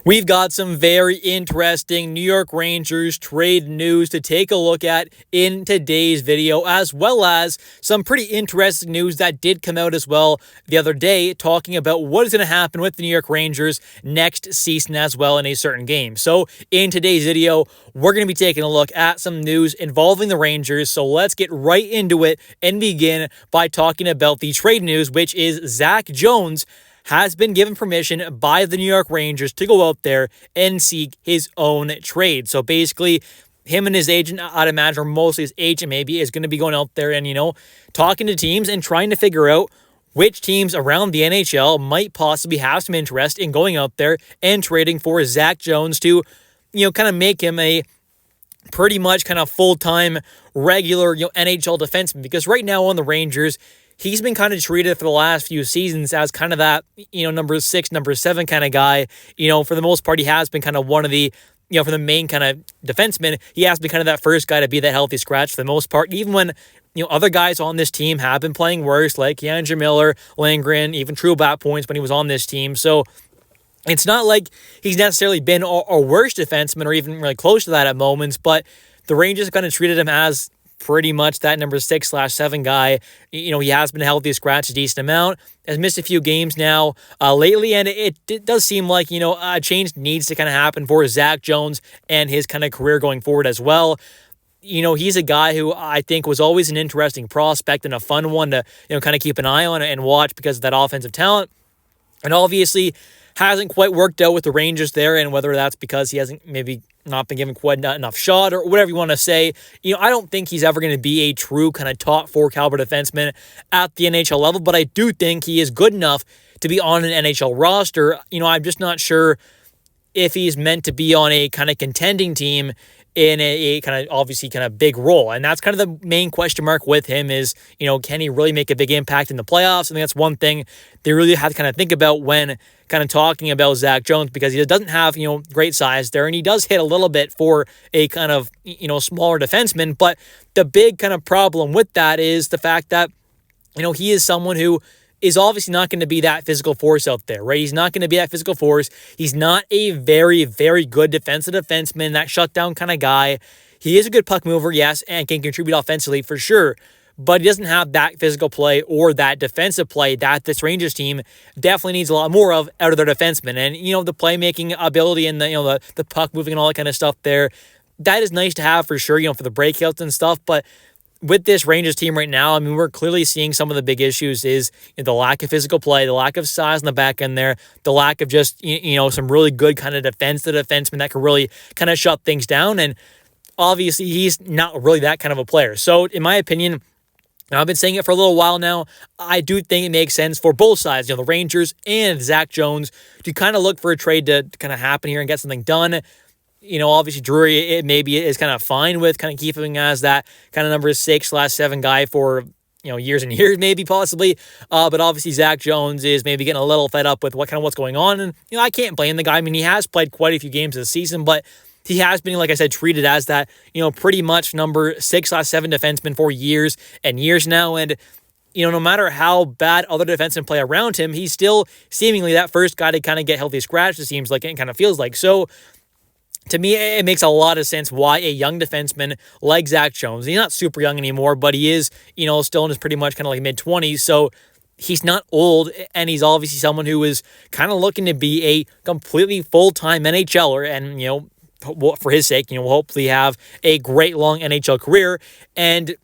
We've got some very interesting New York Rangers trade news to take a look at in today's video, as well as some pretty interesting news that did come out as well the other day, talking about what is going to happen with the New York Rangers next season as well in a certain game. So in today's video, we're going to be taking a look at some news involving the Rangers. So let's get right into it and begin by talking about the trade news, which is Zac Jones has been given permission by the New York Rangers to go out there and seek his own trade. So basically, him and his agent, I'd imagine, or mostly his agent maybe, is going to be going out there and, talking to teams and trying to figure out which teams around the NHL might possibly have some interest in going out there and trading for Zac Jones to, kind of make him a pretty much kind of full-time regular, NHL defenseman. Because right now on the Rangers, he's been kind of treated for the last few seasons as kind of that, number 6, number 7 kind of guy. For the most part, he has been kind of one of the, for the main kind of defenseman, he has been kind of that first guy to be that healthy scratch for the most part, even when, other guys on this team have been playing worse, like Andrew Miller, Langren, even Trouba at points when he was on this team. So it's not like he's necessarily been a worse defenseman or even really close to that at moments, but the Rangers kind of treated him as pretty much that number 6/7 guy. He has been healthy, scratched a decent amount, has missed a few games now lately, and it does seem like, a change needs to kind of happen for Zac Jones and his kind of career going forward as well. He's a guy who I think was always an interesting prospect and a fun one to, kind of keep an eye on and watch because of that offensive talent. And obviously hasn't quite worked out with the Rangers there, and whether that's because he hasn't maybe not been given quite enough shot or whatever you want to say, I don't think he's ever going to be a true kind of top 4 caliber defenseman at the NHL level, but I do think he is good enough to be on an NHL roster. I'm just not sure if he's meant to be on a kind of contending team in a kind of obviously kind of big role. And that's kind of the main question mark with him is, can he really make a big impact in the playoffs? I think that's one thing they really have to kind of think about when kind of talking about Zac Jones, because he doesn't have, great size there, and he does hit a little bit for a kind of, smaller defenseman. But the big kind of problem with that is the fact that, he is someone who is obviously not going to be that physical force out there, right? He's not going to be that physical force. He's not a very, very good defensive defenseman, that shutdown kind of guy. He is a good puck mover, yes, and can contribute offensively for sure, but he doesn't have that physical play or that defensive play that this Rangers team definitely needs a lot more of out of their defensemen. And, the playmaking ability and the puck moving and all that kind of stuff there, that is nice to have for sure, for the breakouts and stuff, but with this Rangers team right now, we're clearly seeing some of the big issues is the lack of physical play, the lack of size in the back end there, the lack of just, some really good kind of defenseman that can really kind of shut things down. And obviously, he's not really that kind of a player. So, in my opinion, I've been saying it for a little while now, I do think it makes sense for both sides, the Rangers and Zac Jones, to kind of look for a trade to kind of happen here and get something done. Obviously Drury, it maybe is kind of fine with kind of keeping as that kind of number 6/7 guy for, years and years, maybe possibly. But obviously Zac Jones is maybe getting a little fed up with what's going on. And, I can't blame the guy. He has played quite a few games this season, but he has been, like I said, treated as that, pretty much number 6/7 defenseman for years and years now. And, no matter how bad other defensemen play around him, he's still seemingly that first guy to kind of get healthy scratch, it seems like, it kind of feels like. So, to me, it makes a lot of sense why a young defenseman like Zac Jones, he's not super young anymore, but he is, still in his pretty much kind of like mid-20s, so he's not old, and he's obviously someone who is kind of looking to be a completely full-time NHLer, and, for his sake, will hopefully have a great long NHL career, and,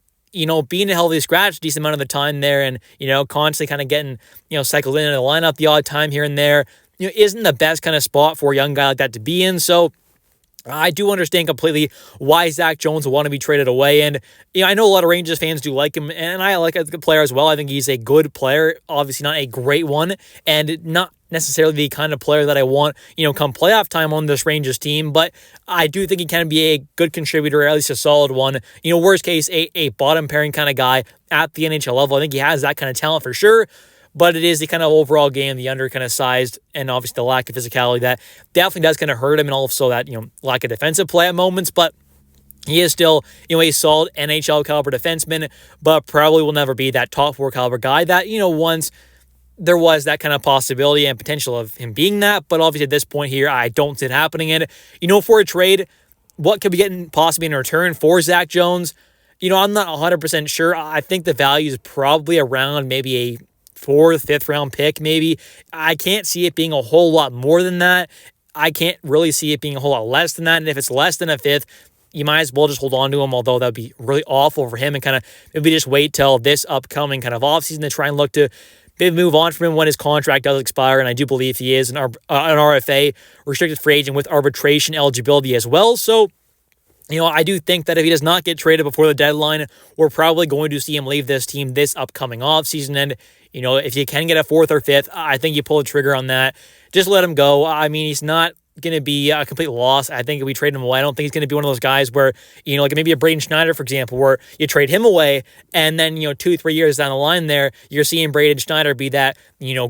being a healthy scratch a decent amount of the time there, and, constantly kind of getting, cycled into the lineup the odd time here and there, isn't the best kind of spot for a young guy like that to be in, so I do understand completely why Zac Jones will want to be traded away. And, I know a lot of Rangers fans do like him, and I like the player as well. I think he's a good player, obviously not a great one, and not necessarily the kind of player that I want, come playoff time on this Rangers team, but I do think he can be a good contributor, or at least a solid one. Worst case, a bottom pairing kind of guy at the NHL level. I think he has that kind of talent for sure. But it is the kind of overall game, the under kind of sized, and obviously the lack of physicality that definitely does kind of hurt him, and also that, lack of defensive play at moments. But he is still, a solid NHL caliber defenseman, but probably will never be that top 4 caliber guy that, once there was that kind of possibility and potential of him being that. But obviously at this point here, I don't see it happening. And, for a trade, what could we get possibly in return for Zac Jones? I'm not 100% sure. I think the value is probably around maybe a fourth, fifth round pick, maybe. I can't see it being a whole lot more than that. I can't really see it being a whole lot less than that. And if it's less than a fifth, you might as well just hold on to him, although that would be really awful for him, and kind of maybe just wait till this upcoming kind of offseason to try and look to maybe move on from him when his contract does expire. And I do believe he is an RFA, restricted free agent with arbitration eligibility as well. So, I do think that if he does not get traded before the deadline, we're probably going to see him leave this team this upcoming offseason. And, if you can get a fourth or fifth, I think you pull the trigger on that. Just let him go. I mean, he's not going to be a complete loss. I think if we trade him away, I don't think he's going to be one of those guys where, like maybe a Braden Schneider, for example, where you trade him away and then, 2-3 years down the line there, you're seeing Braden Schneider be that,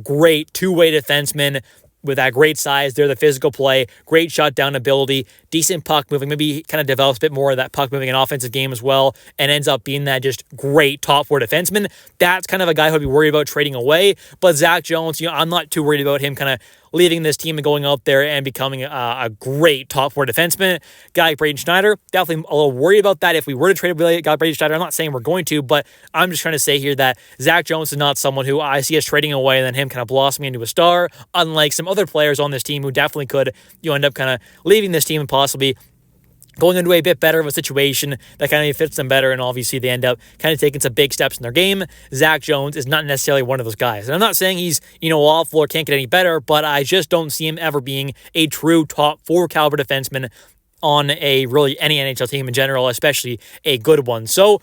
great two-way defenseman with that great size there, the physical play, great shutdown ability, decent puck moving. Maybe he kind of develops a bit more of that puck moving and offensive game as well, and ends up being that just great top four defenseman. That's kind of a guy who'd be worried about trading away. But Zac Jones, I'm not too worried about him kind of leaving this team and going out there and becoming a great top four defenseman. Guy like Braden Schneider, definitely a little worried about that if we were to trade a guy like Braden Schneider. I'm not saying we're going to, but I'm just trying to say here that Zac Jones is not someone who I see us trading away and then him kind of blossoming into a star, unlike some other players on this team who definitely could end up kind of leaving this team and possibly going into a bit better of a situation that kind of fits them better, and obviously they end up kind of taking some big steps in their game. Zac Jones is not necessarily one of those guys. And I'm not saying he's, awful or can't get any better, but I just don't see him ever being a true top four caliber defenseman on any NHL team in general, especially a good one. So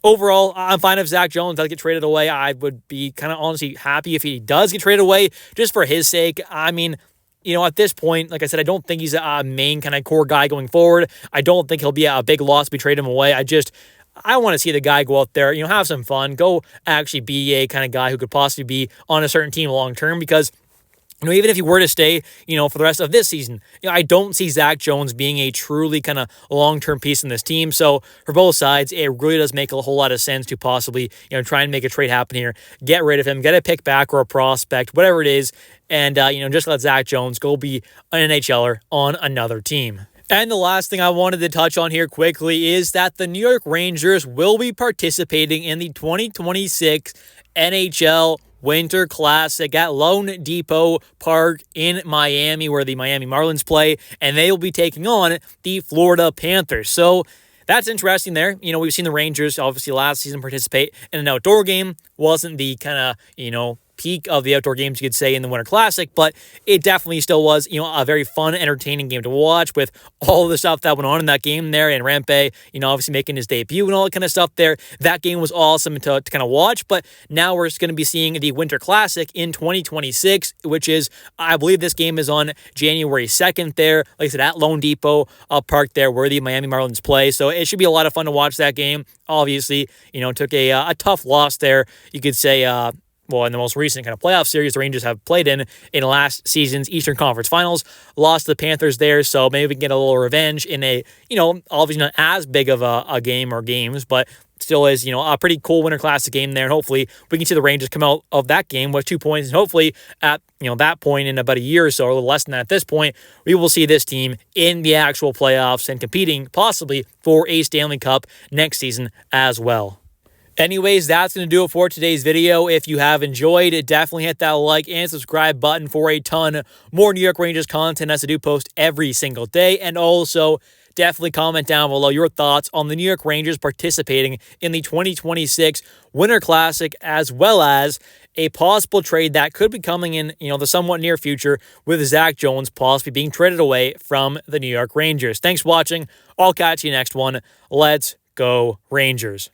overall, I'm fine if Zac Jones does get traded away. I would be kind of honestly happy if he does get traded away just for his sake. I mean, at this point, like I said, I don't think he's a main kind of core guy going forward. I don't think he'll be a big loss if we trade him away. I want to see the guy go out there, have some fun, go actually be a kind of guy who could possibly be on a certain team long term, because even if he were to stay, for the rest of this season, I don't see Zac Jones being a truly kind of long-term piece in this team. So for both sides, it really does make a whole lot of sense to possibly, try and make a trade happen here, get rid of him, get a pick back or a prospect, whatever it is, and, just let Zac Jones go be an NHLer on another team. And the last thing I wanted to touch on here quickly is that the New York Rangers will be participating in the 2026 NHL Winter Classic at Lone Depot Park in Miami, where the Miami Marlins play, and they will be taking on the Florida Panthers. So that's interesting there. We've seen the Rangers obviously last season participate in an outdoor game. Wasn't the kind of, peak of the outdoor games, you could say, in the Winter Classic, but it definitely still was, a very fun, entertaining game to watch with all the stuff that went on in that game there, and Rampe, obviously making his debut and all that kind of stuff there. That game was awesome to kind of watch, but now we're going to be seeing the Winter Classic in 2026, which is, I believe this game is on January 2nd there, like I said, at Lone Depot Park there, where the Miami Marlins play. So it should be a lot of fun to watch that game. Obviously, took a tough loss there, you could say, in the most recent kind of playoff series the Rangers have played in last season's Eastern Conference Finals, lost to the Panthers there, so maybe we can get a little revenge in a, obviously not as big of a game or games, but still is, a pretty cool Winter Classic game there, and hopefully we can see the Rangers come out of that game with 2 points, and hopefully at, that point in about a year or so, or a little less than that at this point, we will see this team in the actual playoffs and competing possibly for a Stanley Cup next season as well. Anyways, that's going to do it for today's video. If you have enjoyed it, definitely hit that like and subscribe button for a ton more New York Rangers content, as I do post every single day. And also, definitely comment down below your thoughts on the New York Rangers participating in the 2026 Winter Classic, as well as a possible trade that could be coming in, the somewhat near future, with Zac Jones possibly being traded away from the New York Rangers. Thanks for watching. I'll catch you next one. Let's go Rangers.